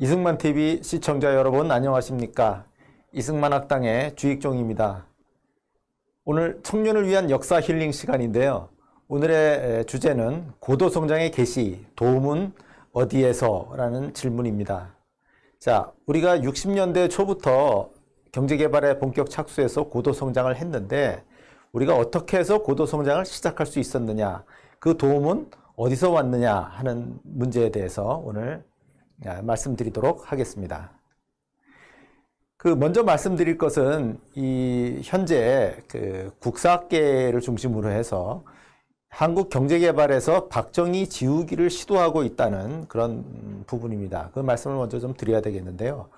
이승만 TV 시청자 여러분 안녕하십니까? 이승만 학당의 주익종입니다. 오늘 청년을 위한 역사 힐링 시간인데요. 오늘의 주제는 고도성장의 계시, 도움은 어디에서? 라는 질문입니다. 자, 우리가 60년대 초부터 경제개발에 본격 착수해서 고도성장을 했는데 우리가 어떻게 해서 고도성장을 시작할 수 있었느냐, 그 도움은 어디서 왔느냐 하는 문제에 대해서 오늘 말씀드리도록 하겠습니다. 먼저 말씀드릴 것은 현재 국사학계를 중심으로 해서 한국 경제개발에서 박정희 지우기를 시도하고 있다는 그런 부분입니다. 그 말씀을 먼저 좀 드려야 되겠는데요.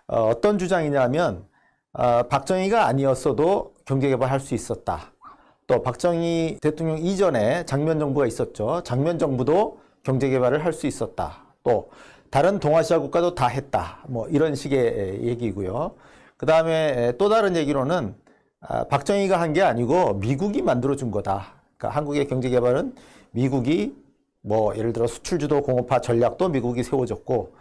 어떤 주장이냐면 박정희가 아니었어도 경제개발할 수 있었다. 또 박정희 대통령 이전에 장면 정부가 있었죠. 장면 정부도 경제개발을 할 수 있었다. 또 다른 동아시아 국가도 다 했다. 이런 식의 얘기고요. 그 다음에 또 다른 얘기로는 박정희가 한 게 아니고 미국이 만들어준 거다. 그러니까 한국의 경제개발은 미국이 예를 들어 수출주도 공업화 전략도 미국이 세워줬고,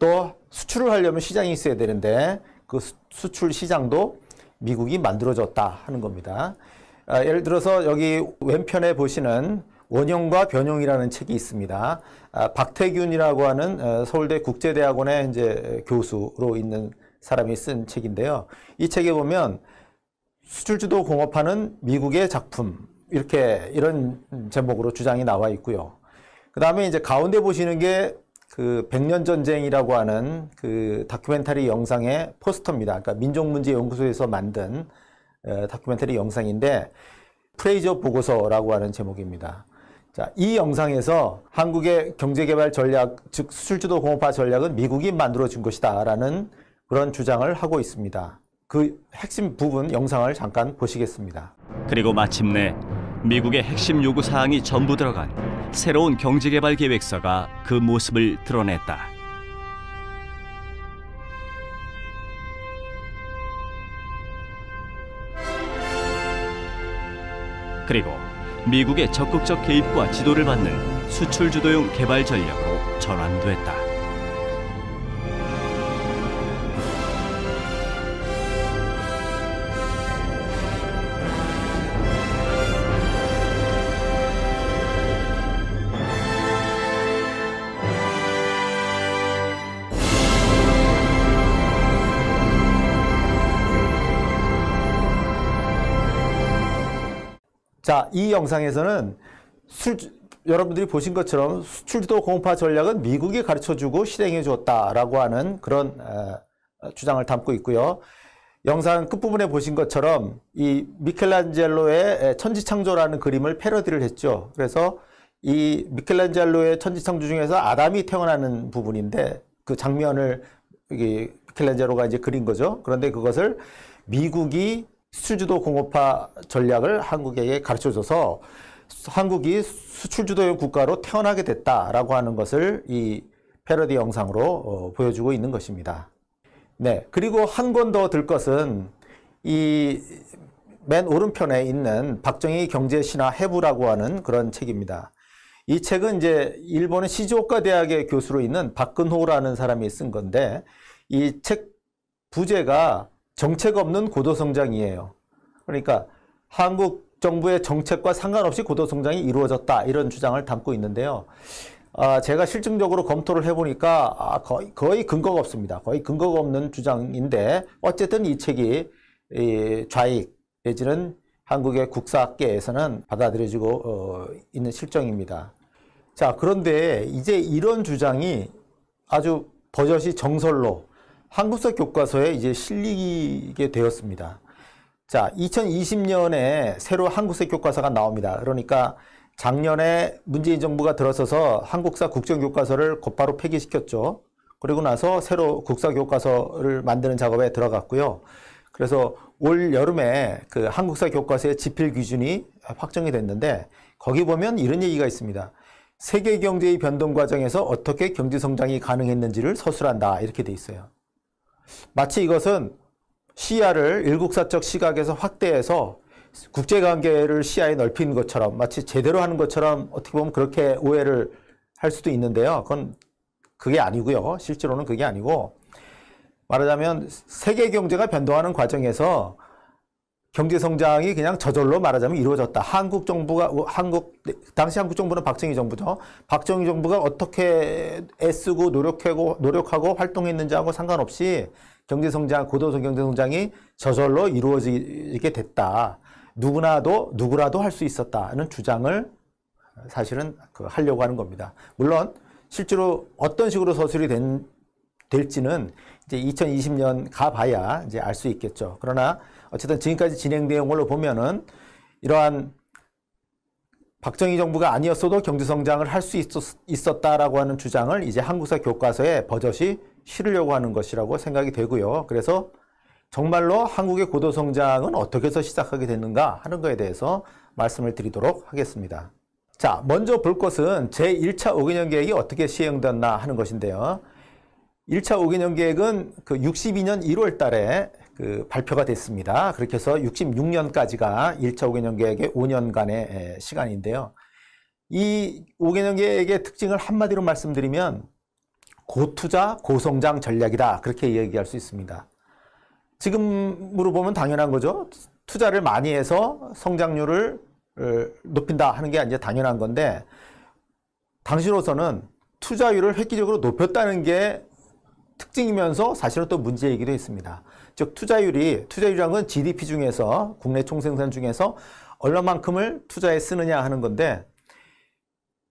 또 수출을 하려면 시장이 있어야 되는데 그 수출 시장도 미국이 만들어줬다 하는 겁니다. 예를 들어서 여기 왼편에 보시는 원형과 변형이라는 책이 있습니다. 박태균이라고 하는 서울대 국제대학원의 이제 교수로 있는 사람이 쓴 책인데요. 이 책에 보면 수출주도 공업화는 미국의 작품, 이런 제목으로 주장이 나와 있고요. 그 다음에 이제 가운데 보시는 게 백년 전쟁이라고 하는 다큐멘터리 영상의 포스터입니다. 그러니까 민족문제연구소에서 만든 다큐멘터리 영상인데 프레이저 보고서라고 하는 제목입니다. 자, 이 영상에서 한국의 경제개발 전략, 즉 수출주도 공업화 전략은 미국이 만들어준 것이다 라는 그런 주장을 하고 있습니다. 그 핵심 부분 영상을 잠깐 보시겠습니다. 그리고 마침내 미국의 핵심 요구사항이 전부 들어간 새로운 경제개발 계획서가 그 모습을 드러냈다. 그리고 미국의 적극적 개입과 지도를 받는 수출주도용 개발 전략으로 전환됐다. 자, 이 영상에서는 여러분들이 보신 것처럼 수출주도 공업화 전략은 미국이 가르쳐주고 실행해 주었다라고 하는 그런 주장을 담고 있고요. 영상 끝부분에 보신 것처럼 이 미켈란젤로의 천지창조라는 그림을 패러디를 했죠. 그래서 이 미켈란젤로의 천지창조 중에서 아담이 태어나는 부분인데 그 장면을 미켈란젤로가 이제 그린 거죠. 그런데 그것을 미국이 수출주도 공업화 전략을 한국에게 가르쳐줘서 한국이 수출주도형 국가로 태어나게 됐다라고 하는 것을 이 패러디 영상으로 보여주고 있는 것입니다. 네, 그리고 한 권 더 들 것은 이 맨 오른편에 있는 박정희 경제신화 해부라고 하는 그런 책입니다. 이 책은 이제 일본의 시즈오카 대학의 교수로 있는 박근호라는 사람이 쓴 건데 이 책 부제가 정책 없는 고도성장이에요. 그러니까 한국 정부의 정책과 상관없이 고도성장이 이루어졌다 이런 주장을 담고 있는데요. 제가 실증적으로 검토를 해보니까 거의 근거가 없습니다. 거의 근거가 없는 주장인데 어쨌든 이 책이 좌익 내지는 한국의 국사학계에서는 받아들여지고 있는 실정입니다. 자, 그런데 이제 이런 주장이 아주 버젓이 정설로 한국사 교과서에 이제 실리게 되었습니다. 자, 2020년에 새로 한국사 교과서가 나옵니다. 그러니까 작년에 문재인 정부가 들어서서 한국사 국정교과서를 곧바로 폐기시켰죠. 그리고 나서 새로 국사 교과서를 만드는 작업에 들어갔고요. 그래서 올 여름에 한국사 교과서의 지필 기준이 확정이 됐는데 거기 보면 이런 얘기가 있습니다. 세계 경제의 변동 과정에서 어떻게 경제 성장이 가능했는지를 서술한다 이렇게 돼 있어요. 마치 이것은 시야를 일국사적 시각에서 확대해서 국제관계를 시야에 넓힌 것처럼 마치 제대로 하는 것처럼 어떻게 보면 그렇게 오해를 할 수도 있는데요. 그건 그게 아니고요. 실제로는 그게 아니고 말하자면 세계 경제가 변동하는 과정에서 경제 성장이 그냥 저절로 말하자면 이루어졌다. 당시 한국 정부는 박정희 정부죠. 박정희 정부가 어떻게 애쓰고 노력하고 활동했는지하고 상관없이 경제 성장, 고도성 경제 성장이 저절로 이루어지게 됐다. 누구라도 할 수 있었다는 주장을 사실은 하려고 하는 겁니다. 물론 실제로 어떤 식으로 서술이 될지는 이제 2020년 가봐야 이제 알 수 있겠죠. 그러나 어쨌든 지금까지 진행된 걸로 보면은 이러한 박정희 정부가 아니었어도 경제 성장을 할 수 있었다라고 하는 주장을 이제 한국사 교과서에 버젓이 실으려고 하는 것이라고 생각이 되고요. 그래서 정말로 한국의 고도 성장은 어떻게 해서 시작하게 됐는가 하는 것에 대해서 말씀을 드리도록 하겠습니다. 자, 먼저 볼 것은 제1차 5개년 계획이 어떻게 시행됐나 하는 것인데요. 1차 5개년 계획은 그 62년 1월 달에 발표가 됐습니다. 그렇게 해서 66년까지가 1차 5개년 계획의 5년간의 시간인데요. 이 5개년 계획의 특징을 한마디로 말씀드리면 고투자, 고성장 전략이다. 그렇게 얘기할 수 있습니다. 지금으로 보면 당연한 거죠. 투자를 많이 해서 성장률을 높인다 하는 게 이제 당연한 건데 당시로서는 투자율을 획기적으로 높였다는 게 특징이면서 사실은 또 문제이기도 했습니다. 즉 투자율이란 건 GDP 중에서 국내 총생산 중에서 얼마만큼을 투자에 쓰느냐 하는 건데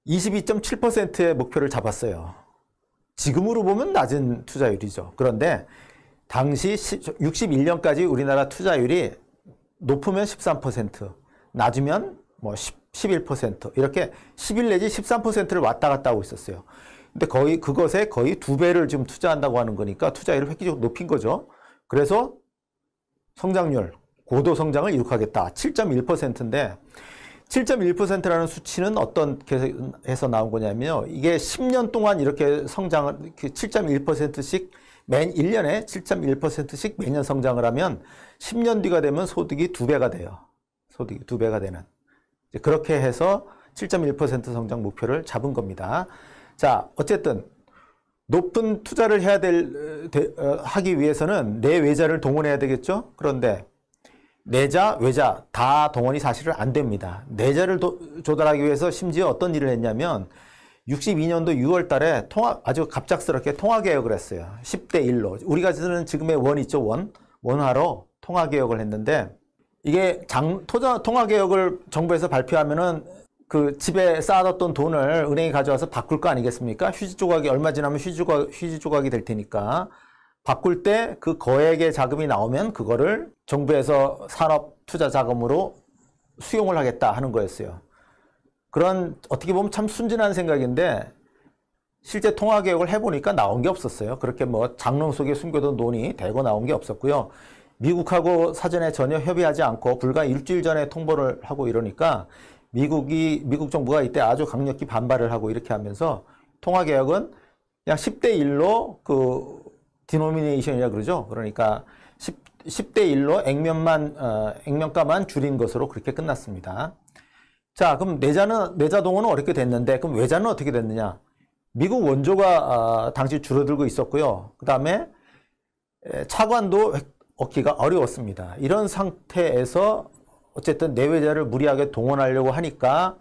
22.7%의 목표를 잡았어요. 지금으로 보면 낮은 투자율이죠. 그런데 당시 61년까지 우리나라 투자율이 높으면 13%, 낮으면 뭐 11% 이렇게 11 내지 13%를 왔다 갔다 하고 있었어요. 근데 그것에 거의 2배를 지금 투자한다고 하는 거니까 투자율을 획기적으로 높인 거죠. 그래서 성장률, 고도 성장을 이룩하겠다. 7.1%인데 7.1%라는 수치는 어떻게 해서 나온 거냐면요. 이게 10년 동안 이렇게 성장을 7.1%씩 맨 1년에 7.1%씩 매년 성장을 하면 10년 뒤가 되면 소득이 2배가 돼요. 소득이 2배가 되는. 그렇게 해서 7.1% 성장 목표를 잡은 겁니다. 자, 어쨌든 높은 투자를 하기 위해서는 내외자를 동원해야 되겠죠? 그런데 내자, 외자 다 동원이 사실은 안 됩니다. 내자를 조달하기 위해서 심지어 어떤 일을 했냐면 62년도 6월 달에 아주 갑작스럽게 통화개혁을 했어요. 10대 1로. 우리가 쓰는 지금의 원 있죠, 원화로 통화개혁을 했는데 이게 통화개혁을 정부에서 발표하면은 그 집에 쌓아뒀던 돈을 은행에 가져와서 바꿀 거 아니겠습니까? 휴지 조각이 얼마 지나면 휴지 조각이 될 테니까 바꿀 때 그 거액의 자금이 나오면 그거를 정부에서 산업 투자 자금으로 수용을 하겠다 하는 거였어요. 그런 어떻게 보면 참 순진한 생각인데 실제 통화개혁을 해보니까 나온 게 없었어요. 그렇게 뭐 장롱 속에 숨겨둔 돈이 대거 나온 게 없었고요. 미국하고 사전에 전혀 협의하지 않고 불과 일주일 전에 통보를 하고 이러니까 미국 정부가 이때 아주 강력히 반발을 하고 이렇게 하면서 통화개혁은 그냥 10대 1로 그 디노미네이션이라 그러죠. 그러니까 10대 1로 액면가만 줄인 것으로 그렇게 끝났습니다. 자, 그럼 내자 동원은 어렵게 됐는데 그럼 외자는 어떻게 됐느냐? 미국 원조가 당시 줄어들고 있었고요. 그 다음에 차관도 얻기가 어려웠습니다. 이런 상태에서 어쨌든 내외자를 무리하게 동원하려고 하니까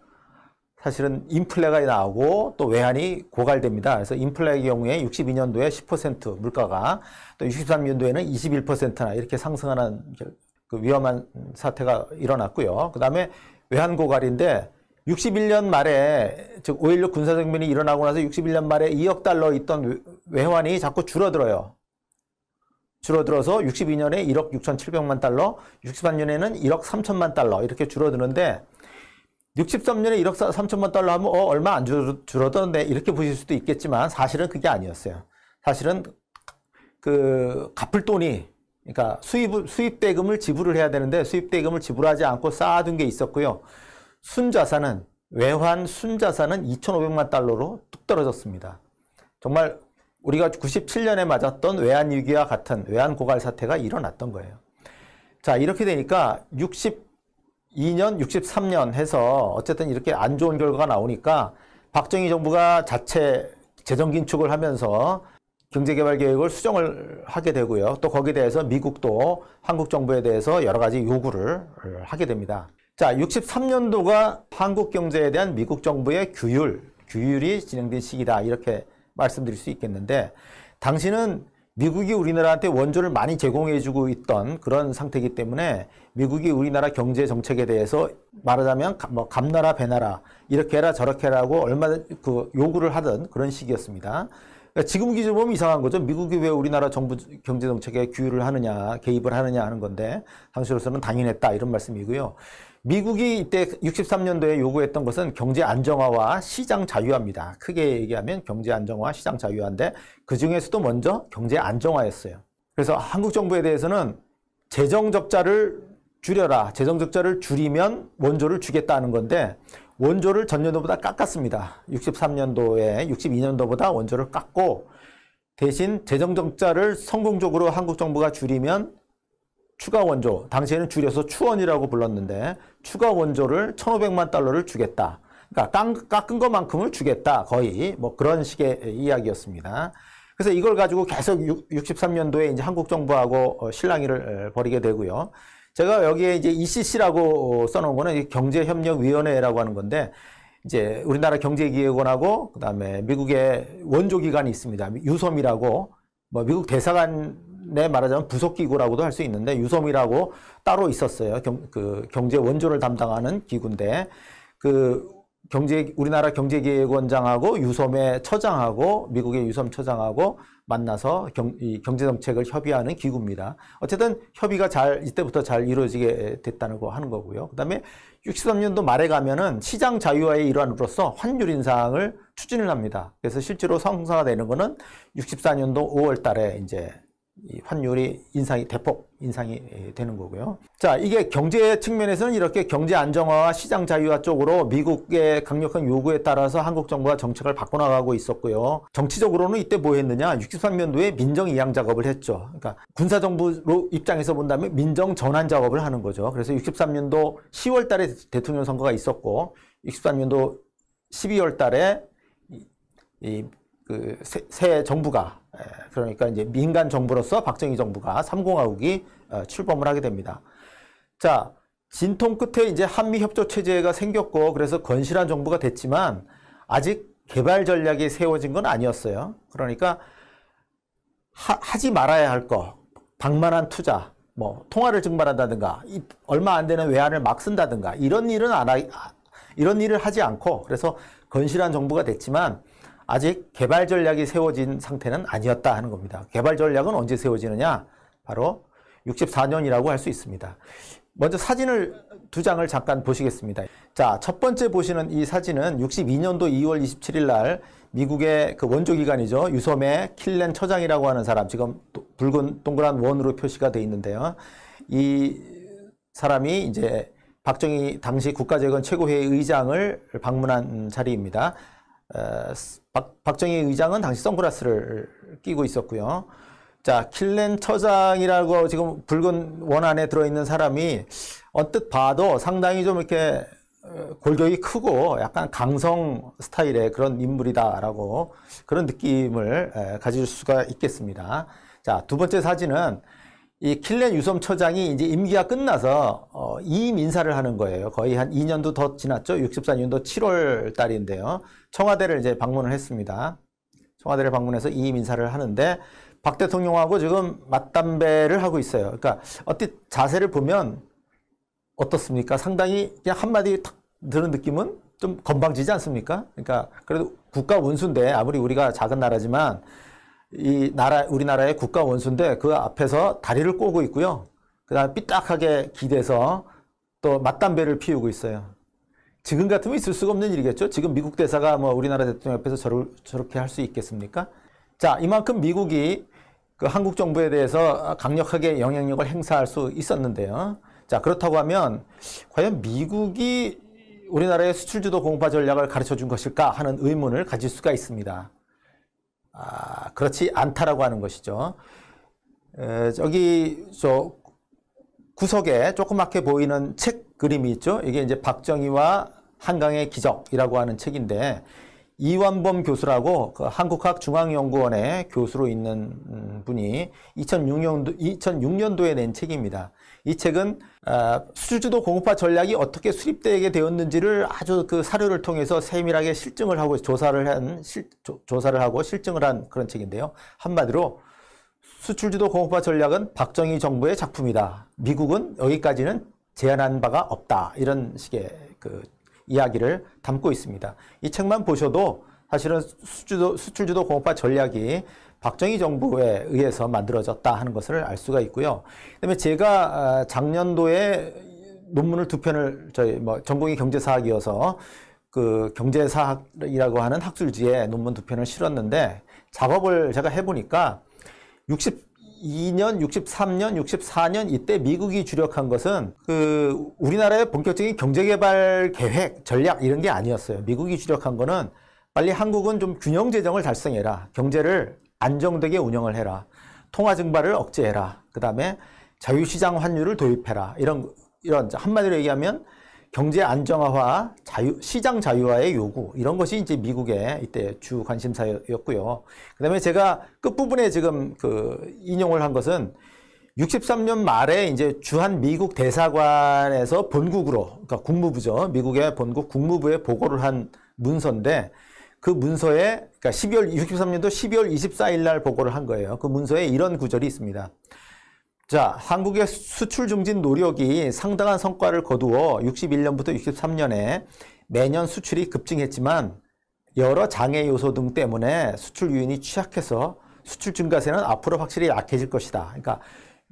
사실은 인플레가 나오고 또 외환이 고갈됩니다. 그래서 인플레의 경우에 62년도에 10% 물가가 또 63년도에는 21%나 이렇게 상승하는 그 위험한 사태가 일어났고요. 그 다음에 외환 고갈인데 61년 말에 즉 5.16 군사정변이 일어나고 나서 61년 말에 2억 달러 있던 외환이 자꾸 줄어들어요. 줄어들어서 62년에 1억 6,700만 달러, 63년에는 1억 3천만 달러 이렇게 줄어드는데 63년에 1억 3천만 달러 하면 얼마 안 줄어드는데 이렇게 보실 수도 있겠지만 사실은 그게 아니었어요. 사실은 그 갚을 돈이 그러니까 수입 대금을 지불을 해야 되는데 수입 대금을 지불하지 않고 쌓아둔 게 있었고요. 외환 순자산은 2,500만 달러로 뚝 떨어졌습니다. 정말 우리가 97년에 맞았던 외환위기와 같은 외환 고갈 사태가 일어났던 거예요. 자, 이렇게 되니까 62년, 63년 해서 어쨌든 이렇게 안 좋은 결과가 나오니까 박정희 정부가 자체 재정 긴축을 하면서 경제개발 계획을 수정을 하게 되고요. 또 거기에 대해서 미국도 한국 정부에 대해서 여러 가지 요구를 하게 됩니다. 자, 63년도가 한국 경제에 대한 미국 정부의 규율이 진행된 시기다, 이렇게 말씀드릴 수 있겠는데, 당시는 미국이 우리나라한테 원조를 많이 제공해주고 있던 그런 상태이기 때문에 미국이 우리나라 경제 정책에 대해서 말하자면 뭐 감나라 배나라, 이렇게 해라 저렇게 해라고 얼마나 그 요구를 하던 그런 시기였습니다. 그러니까 지금 기준 보면 이상한 거죠. 미국이 왜 우리나라 정부 경제 정책에 규율을 하느냐, 개입을 하느냐 하는 건데, 당시로서는 당연했다, 이런 말씀이고요. 미국이 이때 63년도에 요구했던 것은 경제 안정화와 시장 자유화입니다. 크게 얘기하면 경제 안정화, 시장 자유화인데 그 중에서도 먼저 경제 안정화였어요. 그래서 한국 정부에 대해서는 재정 적자를 줄여라, 재정 적자를 줄이면 원조를 주겠다는 건데, 원조를 전년도보다 깎았습니다. 63년도에 62년도보다 원조를 깎고, 대신 재정 적자를 성공적으로 한국 정부가 줄이면 추가 원조, 당시에는 줄여서 추원이라고 불렀는데 추가 원조를 1,500만 달러를 주겠다. 그러니까 깎은 것만큼을 주겠다. 거의 뭐 그런 식의 이야기였습니다. 그래서 이걸 가지고 계속 63년도에 이제 한국 정부하고 실랑이를 벌이게 되고요. 제가 여기에 이제 ECC라고 써놓은 거는 경제협력위원회라고 하는 건데, 이제 우리나라 경제기획원하고 그다음에 미국의 원조기관이 있습니다. 유섬이라고, 뭐 미국 대사관에 말하자면 부속기구라고도 할 수 있는데, 유섬이라고 따로 있었어요. 경제 원조를 담당하는 기구인데, 우리나라 경제기획원장하고 유섬의 처장하고 미국의 유섬 처장하고 만나서 경제정책을 협의하는 기구입니다. 어쨌든 협의가 이때부터 잘 이루어지게 됐다는 거 하는 거고요. 그 다음에 63년도 말에 가면은 시장 자유화의 일환으로서 환율 인상을 추진을 합니다. 그래서 실제로 성사가 되는 거는 64년도 5월 달에 이제 이 환율이 대폭 인상이 되는 거고요. 자, 이게 경제 측면에서는 이렇게 경제 안정화와 시장 자유화 쪽으로 미국의 강력한 요구에 따라서 한국 정부가 정책을 바꿔나가고 있었고요. 정치적으로는 이때 뭐 했느냐? 63년도에 민정 이양 작업을 했죠. 그러니까 군사정부 입장에서 본다면 민정 전환 작업을 하는 거죠. 그래서 63년도 10월 달에 대통령 선거가 있었고, 63년도 12월 달에 새 정부가, 그러니까 이제 민간 정부로서 박정희 정부가 3공화국이 출범을 하게 됩니다. 자, 진통 끝에 이제 한미 협조 체제가 생겼고, 그래서 건실한 정부가 됐지만 아직 개발 전략이 세워진 건 아니었어요. 그러니까 하지 말아야 할 거, 방만한 투자, 뭐 통화를 증발한다든가, 얼마 안 되는 외환을 막 쓴다든가, 이런 일을 하지 않고, 그래서 건실한 정부가 됐지만 아직 개발 전략이 세워진 상태는 아니었다 하는 겁니다. 개발 전략은 언제 세워지느냐? 바로 64년이라고 할 수 있습니다. 먼저 사진을 두 장을 잠깐 보시겠습니다. 자, 첫 번째 보시는 이 사진은 62년도 2월 27일 날 미국의 그 원조기관이죠. 유섬의 킬렌 처장이라고 하는 사람, 지금 붉은 동그란 원으로 표시가 되어 있는데요. 이 사람이 이제 박정희 당시 국가재건 최고회의 의장을 방문한 자리입니다. 박정희 의장은 당시 선글라스를 끼고 있었고요. 자, 킬렌 처장이라고 지금 붉은 원 안에 들어있는 사람이 언뜻 봐도 상당히 좀 이렇게 골격이 크고 약간 강성 스타일의 그런 인물이다라고 그런 느낌을 가질 수가 있겠습니다. 자, 두 번째 사진은 이 킬렌 유섬 처장이 이제 임기가 끝나서 이임 인사를 하는 거예요. 거의 한 2년도 더 지났죠. 64년도 7월 달인데요. 청와대를 이제 방문을 했습니다. 청와대를 방문해서 이임 인사를 하는데 박 대통령하고 지금 맞담배를 하고 있어요. 그러니까 어떻게 자세를 보면 어떻습니까? 상당히 그냥 한마디 탁 드는 느낌은 좀 건방지지 않습니까? 그러니까 그래도 국가 원수인데, 아무리 우리가 작은 나라지만 우리나라의 국가 원수인데 그 앞에서 다리를 꼬고 있고요. 그 다음에 삐딱하게 기대서 또 맞담배를 피우고 있어요. 지금 같으면 있을 수가 없는 일이겠죠. 지금 미국 대사가 뭐 우리나라 대통령 앞에서 저렇게 할 수 있겠습니까? 자, 이만큼 미국이 그 한국 정부에 대해서 강력하게 영향력을 행사할 수 있었는데요. 자, 그렇다고 하면 과연 미국이 우리나라의 수출주도 공파 전략을 가르쳐 준 것일까 하는 의문을 가질 수가 있습니다. 그렇지 않다라고 하는 것이죠. 저 구석에 조그맣게 보이는 책 그림이 있죠. 이게 이제 박정희와 한강의 기적이라고 하는 책인데, 이완범 교수라고 그 한국학중앙연구원의 교수로 있는 분이 2006년도에 낸 책입니다. 이 책은 수출주도 공급화 전략이 어떻게 수립되게 되었는지를 아주 그 사료를 통해서 세밀하게 실증을 하고 조사를 하고 실증을 한 그런 책인데요. 한마디로 수출주도 공급화 전략은 박정희 정부의 작품이다. 미국은 여기까지는 제안한 바가 없다. 이런 식의 그 이야기를 담고 있습니다. 이 책만 보셔도 사실은 수출주도 공급화 전략이 박정희 정부에 의해서 만들어졌다 하는 것을 알 수가 있고요. 그다음에 제가 작년도에 논문을 2편을 저희 전공이 경제사학이어서 그 경제사학이라고 하는 학술지에 논문 2편을 실었는데 작업을 제가 해보니까 62년, 63년, 64년 이때 미국이 주력한 것은 그 우리나라의 본격적인 경제개발 계획, 전략 이런 게 아니었어요. 미국이 주력한 거는 빨리 한국은 좀 균형 재정을 달성해라. 경제를 안정되게 운영을 해라. 통화 증발을 억제해라. 그 다음에 자유시장 환율을 도입해라. 이런 한마디로 얘기하면 경제 안정화와 시장 자유화의 요구 이런 것이 이제 미국의 이때 주 관심사였고요. 그다음에 제가 끝부분에 지금 그 인용을 한 것은 63년 말에 이제 주한 미국 대사관에서 본국으로 그러니까 국무부죠. 미국의 본국 국무부에 보고를 한 문서인데 그 문서에 그러니까 63년도 12월 24일 날 보고를 한 거예요. 그 문서에 이런 구절이 있습니다. 자, 한국의 수출 증진 노력이 상당한 성과를 거두어 61년부터 63년에 매년 수출이 급증했지만 여러 장애 요소 등 때문에 수출 유인이 취약해서 수출 증가세는 앞으로 확실히 약해질 것이다. 그러니까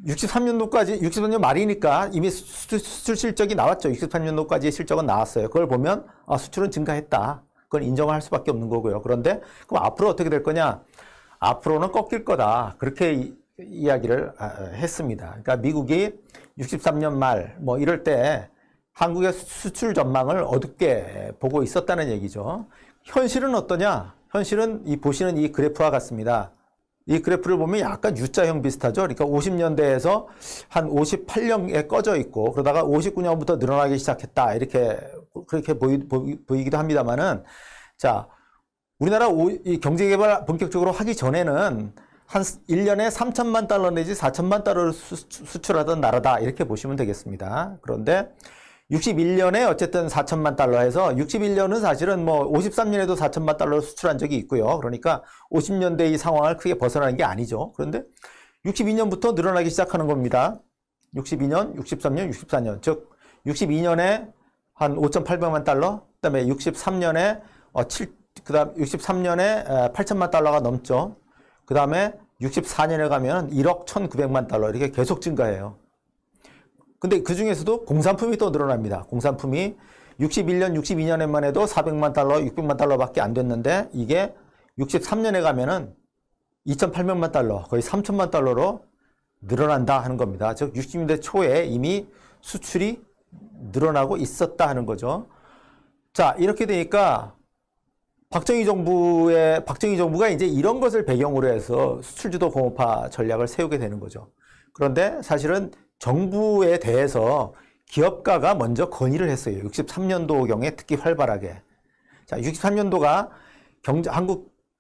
63년 말이니까 이미 수출 실적이 나왔죠. 63년도까지의 실적은 나왔어요. 그걸 보면 수출은 증가했다. 그건 인정할 수밖에 없는 거고요. 그런데 그럼 앞으로 어떻게 될 거냐? 앞으로는 꺾일 거다. 그렇게 이야기를 했습니다. 그러니까 미국이 63년 말 이럴 때 한국의 수출 전망을 어둡게 보고 있었다는 얘기죠. 현실은 어떠냐? 현실은 보시는 이 그래프와 같습니다. 이 그래프를 보면 약간 U자형 비슷하죠. 그러니까 50년대에서 한 58년에 꺼져 있고 그러다가 59년부터 늘어나기 시작했다. 그렇게 보이기도 합니다만은 자, 우리나라 이 경제개발 본격적으로 하기 전에는 한 1년에 3천만 달러 내지 4천만 달러를 수출하던 나라다. 이렇게 보시면 되겠습니다. 그런데 61년에 어쨌든 4천만 달러 해서 61년은 사실은 53년에도 4천만 달러를 수출한 적이 있고요. 그러니까 50년대 이 상황을 크게 벗어나는 게 아니죠. 그런데 62년부터 늘어나기 시작하는 겁니다. 62년, 63년, 64년. 즉 62년에 한 5,800만 달러, 그다음에 63년에 8천만 달러가 넘죠. 그 다음에 64년에 가면 1억 1,900만 달러 이렇게 계속 증가해요. 근데 그 중에서도 공산품이 또 늘어납니다. 공산품이 61년, 62년에만 해도 400만 달러, 600만 달러밖에 안 됐는데 이게 63년에 가면은 2,800만 달러, 거의 3천만 달러로 늘어난다 하는 겁니다. 즉 60년대 초에 이미 수출이 늘어나고 있었다 하는 거죠. 자, 이렇게 되니까 박정희 정부가 이제 이런 것을 배경으로 해서 수출주도 공업화 전략을 세우게 되는 거죠. 그런데 사실은 정부에 대해서 기업가가 먼저 건의를 했어요. 63년도경에 특히 활발하게. 자, 63년도가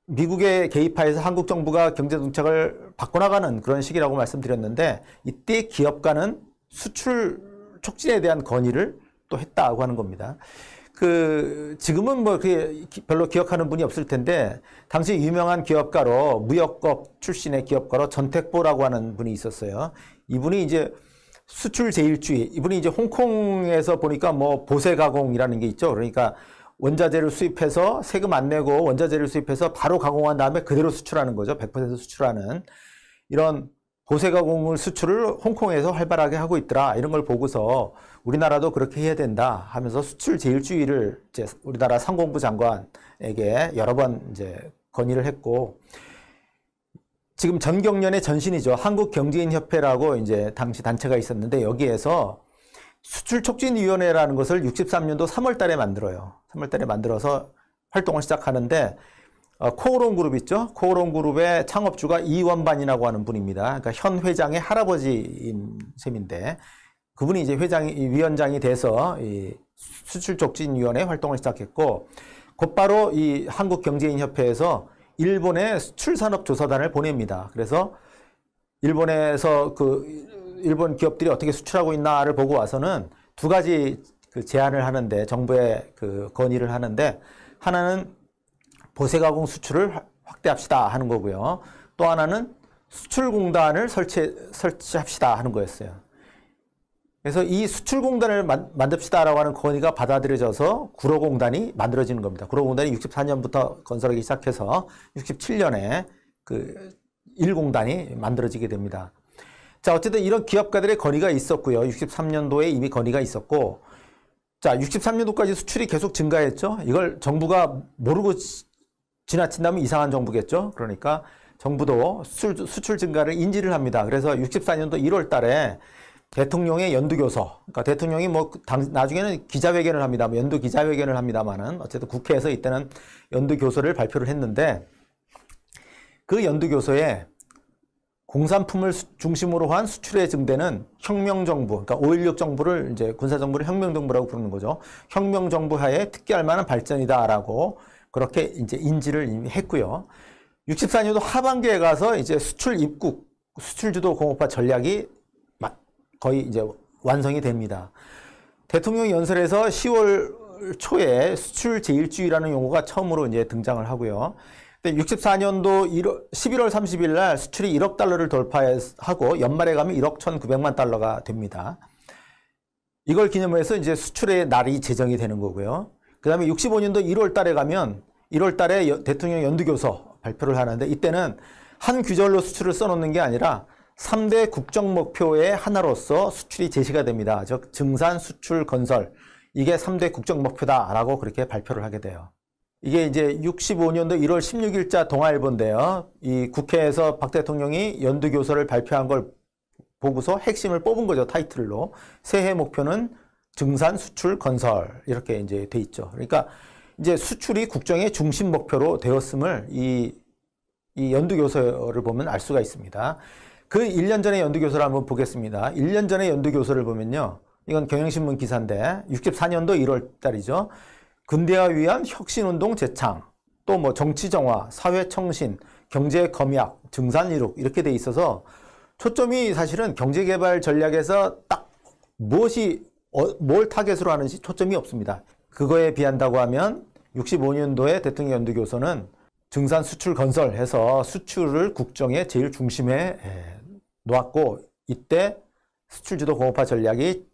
미국의 개입하에서 한국 정부가 경제 정책을 바꿔나가는 그런 시기라고 말씀드렸는데 이때 기업가는 수출 촉진에 대한 건의를 또 했다고 하는 겁니다. 지금은 별로 기억하는 분이 없을 텐데, 당시 유명한 기업가로, 무역업 출신의 기업가로 전택보라고 하는 분이 있었어요. 이분이 이제 수출 제일주의, 이분이 이제 홍콩에서 보니까 보세 가공이라는 게 있죠. 그러니까 원자재를 수입해서 세금 안 내고 원자재를 수입해서 바로 가공한 다음에 그대로 수출하는 거죠. 100% 수출하는. 이런 보세 가공을 수출을 홍콩에서 활발하게 하고 있더라. 이런 걸 보고서 우리나라도 그렇게 해야 된다 하면서 수출 제일주의를 이제 우리나라 상공부 장관에게 여러 번 이제 건의를 했고, 지금 전경련의 전신이죠. 한국경제인협회라고 이제 당시 단체가 있었는데 여기에서 수출촉진위원회라는 것을 63년도 3월 달에 만들어요. 3월 달에 만들어서 활동을 시작하는데 코오롱 그룹 있죠? 코오롱 그룹의 창업주가 이원반이라고 하는 분입니다. 그러니까 현 회장의 할아버지인 셈인데 그분이 이제 위원장이 돼서 이 수출촉진위원회 활동을 시작했고, 곧바로 이 한국경제인협회에서 일본에 수출산업조사단을 보냅니다. 그래서 일본에서 일본 기업들이 어떻게 수출하고 있나를 보고 와서는 두 가지 제안을 하는데, 정부에 건의를 하는데, 하나는 보세가공 수출을 확대합시다 하는 거고요. 또 하나는 수출공단을 설치합시다 하는 거였어요. 그래서 이 수출공단을 만듭시다라고 하는 건의가 받아들여져서 구로공단이 만들어지는 겁니다. 구로공단이 64년부터 건설하기 시작해서 67년에 1공단이 만들어지게 됩니다. 자, 어쨌든 이런 기업가들의 건의가 있었고요. 63년도에 이미 건의가 있었고, 자, 63년도까지 수출이 계속 증가했죠. 이걸 정부가 모르고 지나친다면 이상한 정부겠죠. 그러니까 정부도 수출 증가를 인지를 합니다. 그래서 64년도 1월 달에 대통령의 연두교서, 그러니까 대통령이 나중에는 기자회견을 합니다. 연두 기자회견을 합니다만은, 어쨌든 국회에서 이때는 연두교서를 발표를 했는데, 그 연두교서에 공산품을 중심으로 한 수출의 증대는 혁명정부, 그러니까 5.16 정부를, 이제 군사정부를 혁명정부라고 부르는 거죠. 혁명정부 하에 특기할 만한 발전이다라고 그렇게 이제 인지를 이미 했고요. 64년도 하반기에 가서 이제 수출주도 공업화 전략이 거의 이제 완성이 됩니다. 대통령 연설에서 10월 초에 수출 제1주의라는 용어가 처음으로 이제 등장을 하고요. 64년도 11월 30일 날 수출이 1억 달러를 돌파하고 연말에 가면 1억 1,900만 달러가 됩니다. 이걸 기념해서 이제 수출의 날이 제정이 되는 거고요. 그 다음에 65년도 1월 달에 가면 1월 달에 대통령 연두교서 발표를 하는데, 이때는 한 규절로 수출을 써놓는 게 아니라 3대 국정목표의 하나로서 수출이 제시가 됩니다. 즉 증산, 수출, 건설, 이게 3대 국정목표다라고 그렇게 발표를 하게 돼요. 이게 이제 65년도 1월 16일자 동아일보인데요. 이 국회에서 박 대통령이 연두교서를 발표한 걸 보고서 핵심을 뽑은 거죠. 타이틀로. 새해 목표는 증산, 수출, 건설, 이렇게 이제 돼 있죠. 그러니까 이제 수출이 국정의 중심 목표로 되었음을 이 연두교서를 보면 알 수가 있습니다. 그 1년 전의 연두교서를 한번 보겠습니다. 1년 전의 연두교서를 보면요. 이건 경향신문 기사인데 64년도 1월 달이죠. 근대화 위한 혁신운동 재창, 또 정치정화, 사회청신, 경제검약, 증산이룩 이렇게 돼 있어서 초점이 사실은 경제개발 전략에서 딱 뭘 타겟으로 하는지 초점이 없습니다. 그거에 비한다고 하면 65년도에 대통령 연두교서는 증산, 수출, 건설해서 수출을 국정의 제일 중심에 놓았고, 이때 수출주도 공업화 전략이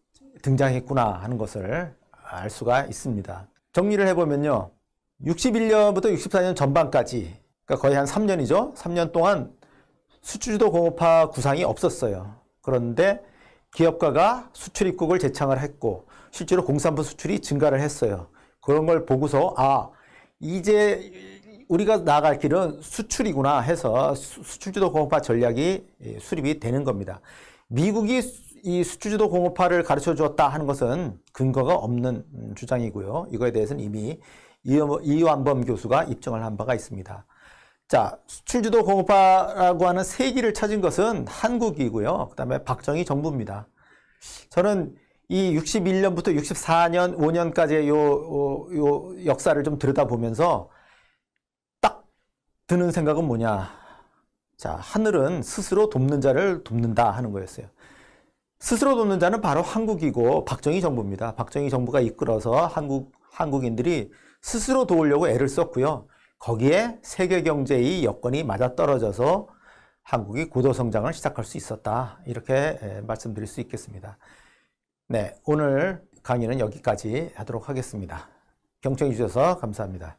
등장했구나 하는 것을 알 수가 있습니다. 정리를 해보면요. 61년부터 64년 전반까지, 그러니까 거의 한 3년이죠. 3년 동안 수출주도 공업화 구상이 없었어요. 그런데 기업가가 수출 입국을 재창을 했고, 실제로 공산품 수출이 증가를 했어요. 그런 걸 보고서 이제 우리가 나아갈 길은 수출이구나 해서 수출주도 공업화 전략이 수립이 되는 겁니다. 미국이 이 수출주도 공업화를 가르쳐 주었다 하는 것은 근거가 없는 주장이고요. 이거에 대해서는 이미 이완범 교수가 입증을 한 바가 있습니다. 자, 수출주도 공업화라고 하는 세기를 찾은 것은 한국이고요. 그 다음에 박정희 정부입니다. 저는 이 61년부터 64년, 5년까지의 요 역사를 좀 들여다보면서 딱 드는 생각은 뭐냐. 자, 하늘은 스스로 돕는 자를 돕는다 하는 거였어요. 스스로 돕는 자는 바로 한국이고 박정희 정부입니다. 박정희 정부가 이끌어서 한국인들이 스스로 도우려고 애를 썼고요. 거기에 세계 경제의 여건이 맞아떨어져서 한국이 고도 성장을 시작할 수 있었다. 이렇게 말씀드릴 수 있겠습니다. 네, 오늘 강의는 여기까지 하도록 하겠습니다. 경청해 주셔서 감사합니다.